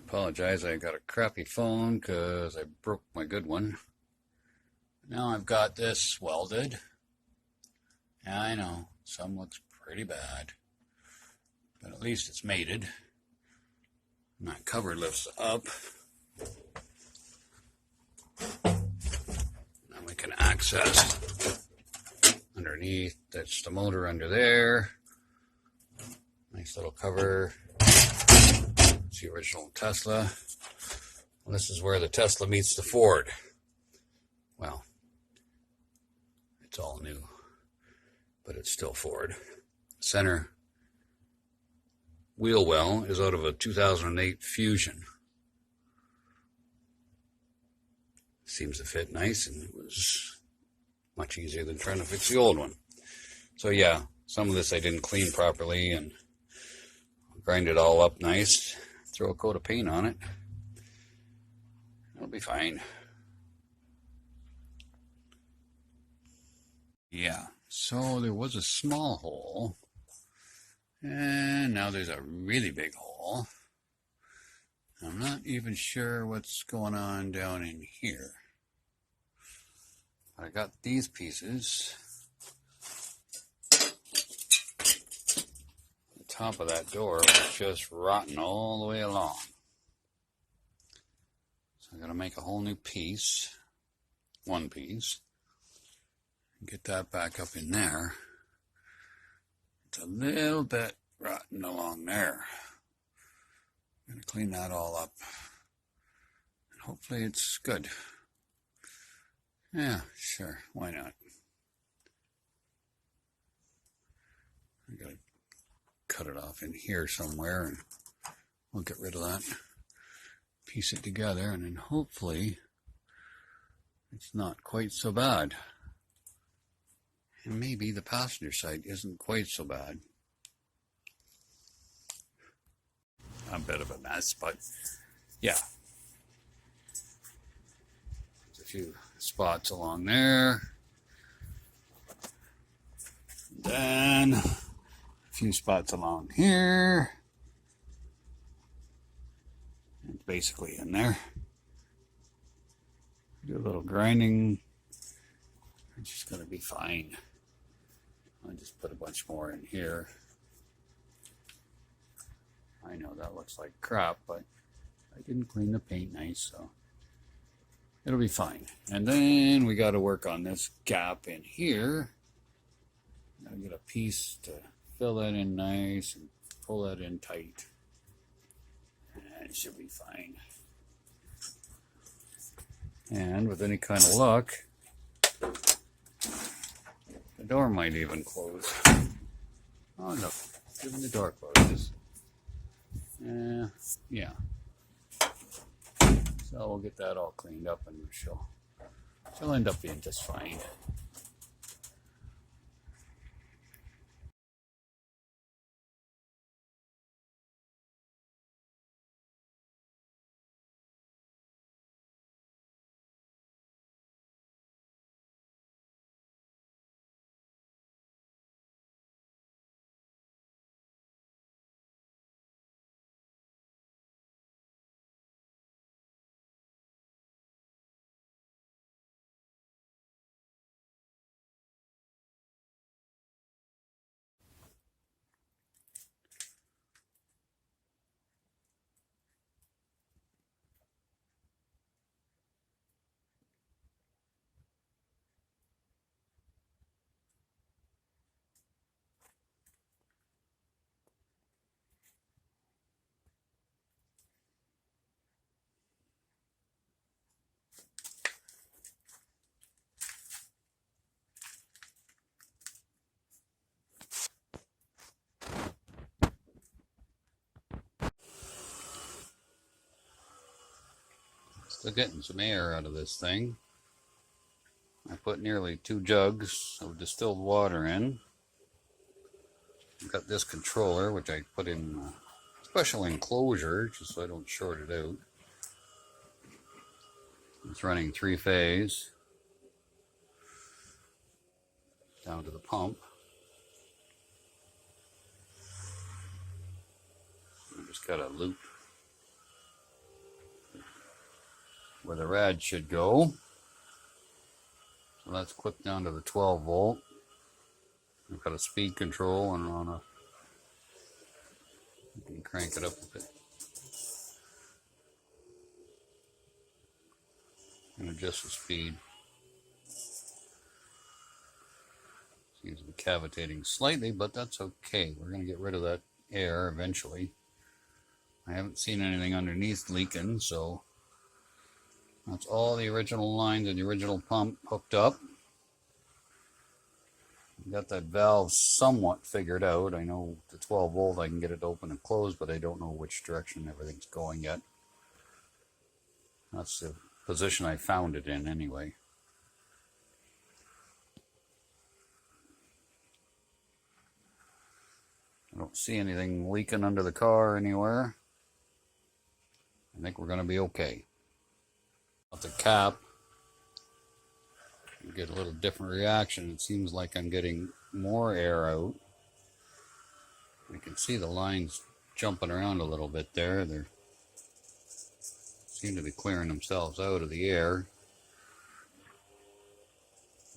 Apologize, I got a crappy phone because I broke my good one. Now I've got this welded. Yeah, I know, some looks pretty bad, but at least it's mated. And that cover lifts up. Now we can access underneath. That's the motor under there. Nice little cover. It's the original Tesla. Well, this is where the Tesla meets the Ford. Well, it's all new, but it's still Ford. Center wheel well is out of a 2008 Fusion. Seems to fit nice, and it was much easier than trying to fix the old one. So yeah, some of this I didn't clean properly, and grind it all up nice. Throw a coat of paint on it. It'll be fine. Yeah, so there was a small hole, and now there's a really big hole. I'm not even sure what's going on down in here. I got these pieces. The top of that door was just rotten all the way along. So I'm going to make a whole new piece. One piece. Get that back up in there. It's a little bit rotten along there. I'm going to clean that all up. And hopefully it's good. Yeah, sure. Why not? I got to cut it off in here somewhere, and we'll get rid of that. Piece it together, and then hopefully it's not quite so bad. And maybe the passenger side isn't quite so bad. A bit of a mess, but yeah. There's a few spots along there. And then a few spots along here. It's basically in there. Do a little grinding. It's just going to be fine. I'll just put a bunch more in here. I know that looks like crap, but I didn't clean the paint nice, so it'll be fine. And then we got to work on this gap in here. Gotta get a piece to fill that in nice and pull that in tight. And it should be fine. And with any kind of luck, the door might even close. Oh no, even the door closes. Yeah. So we'll get that all cleaned up, and she'll end up being just fine. Still getting some air out of this thing. I put nearly 2 jugs of distilled water in. I've got this controller, which I put in a special enclosure just so I don't short it out. It's running 3-phase down to the pump. I just got a loop where the rad should go. So that's clipped down to the 12 volt. I've got a speed control and on a, you can crank it up a bit and adjust the speed. Seems to be cavitating slightly, but that's okay. We're going to get rid of that air eventually. I haven't seen anything underneath leaking, so that's all the original lines and the original pump hooked up. Got that valve somewhat figured out. I know the 12 volt I can get it open and close, but I don't know which direction everything's going yet. That's the position I found it in anyway. I don't see anything leaking under the car anywhere. I think we're going to be okay. At the cap, you get a little different reaction. It seems like I'm getting more air out. You can see the lines jumping around a little bit there. They seem to be clearing themselves out of the air.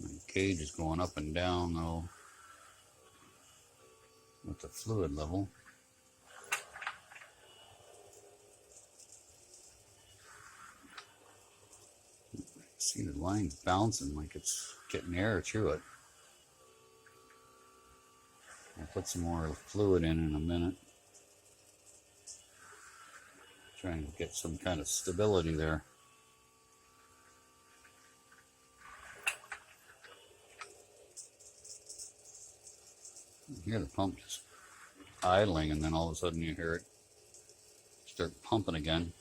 The cage is going up and down though with the fluid level. See the lines bouncing like it's getting air through it. I'll put some more fluid in a minute. Trying to get some kind of stability there. You hear the pump just idling, and then all of a sudden you hear it start pumping again.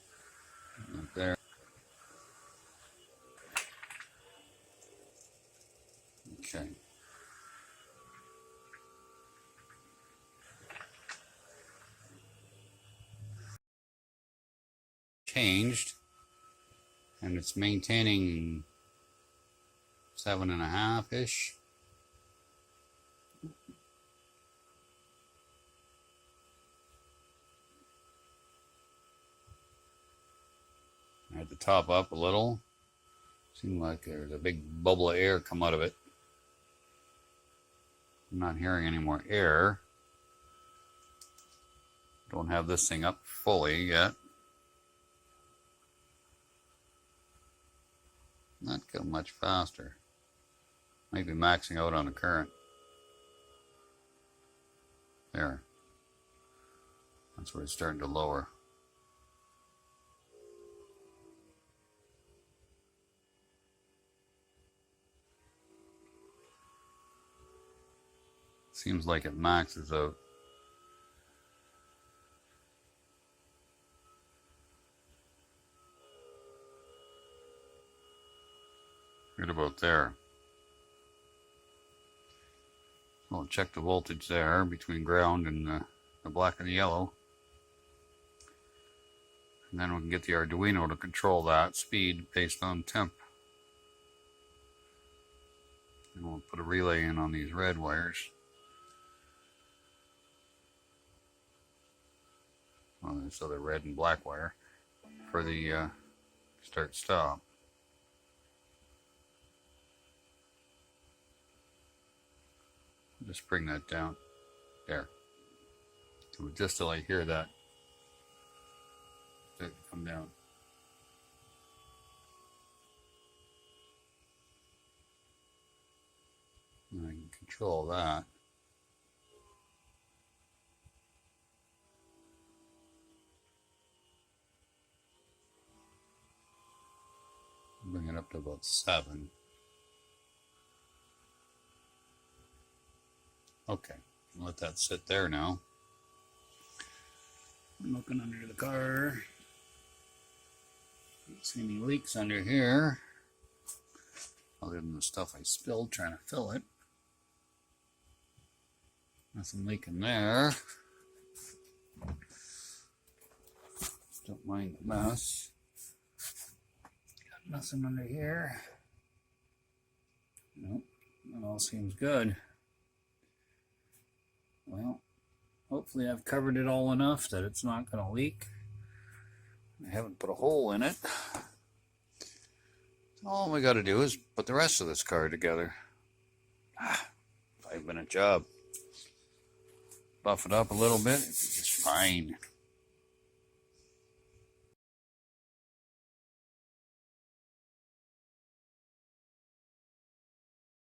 Like there. Okay. Changed, and it's maintaining 7.5-ish. I had to top up a little. Seemed like there's a big bubble of air come out of it. I'm not hearing any more air. Don't have this thing up fully yet. Not go much faster. Maybe maxing out on the current. There. That's where it's starting to lower. Seems like it maxes out. Right about there. I'll check the voltage there between ground and the black and the yellow. And then we can get the Arduino to control that speed based on temp. And we'll put a relay in on these red wires. Well, this other red and black wire for the start stop. Just bring that down there. So just till I hear that start to come down. And I can control that. Bring it up to about 7. Okay, let that sit there now. I'm looking under the car. Don't see any leaks under here, other than the stuff I spilled trying to fill it. Nothing leaking there. Don't mind the mess. Got nothing under here. Nope, that all seems good. Well, hopefully I've covered it all enough that it's not going to leak. I haven't put a hole in it. All we got to do is put the rest of this car together. 5-minute job. Buff it up a little bit, it's fine.